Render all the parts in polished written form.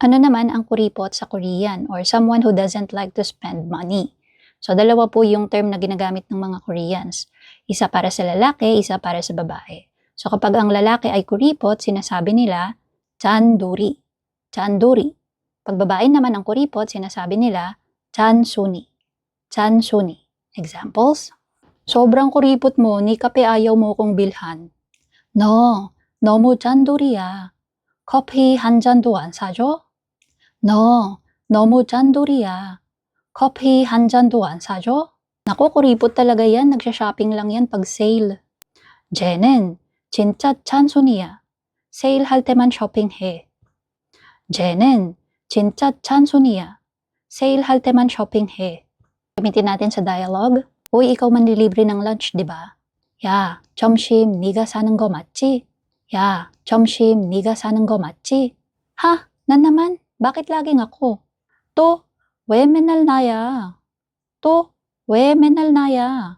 Ano naman ang kuripot sa Korean or someone who doesn't like to spend money? So, dalawa po yung term na ginagamit ng mga Koreans. Isa para sa lalaki, isa para sa babae. So, kapag ang lalaki ay kuripot, sinasabi nila, chanduri. Chanduri. Pag babae naman ang kuripot, sinasabi nila, chansuni. Chansuni. Examples? Sobrang kuripot mo, ni kape ayaw mo kong bilhan. No, 너무 짠돌이야. 커피 한 잔도 안 사줘? No, 너무 짠돌이야. 커피 한 잔도 안 사줘? Naku, kuripot talaga yan. Nagsha-shopping lang yan pag sale. 쟤는 진짜 찬손이야. 세일할 때만 쇼핑해. 쟤는 진짜 찬손이야. 세일할 때만 쇼핑해. Gamitin natin sa dialogue. Uy, ikaw manlilibre ng lunch, di ba? 야, 점심 네가 사는 거 맞지? 야, 점심 네가 사는 거 맞지? Ha? Nan naman? Bakit laging ako? 또, 왜 맨날 나야? 또, 왜 맨날 나야?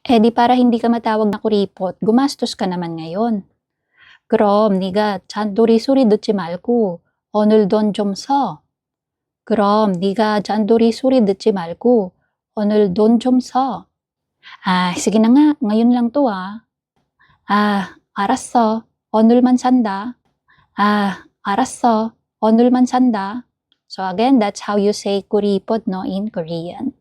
Eh di para hindi ka matawag na kuripot, gumastos ka naman ngayon. 그럼 네가 잔돌이 소리 듣지 말고 오늘 돈 좀 써. 그럼 네가 잔돌이 소리 듣지 말고 오늘 돈 좀 써. Ah, sige na nga, ngayon lang to ah. Ah, 알았어. 오늘만 산다. Ah, 알았어. 오늘만 산다. So again, that's how you say kuripot no in Korean.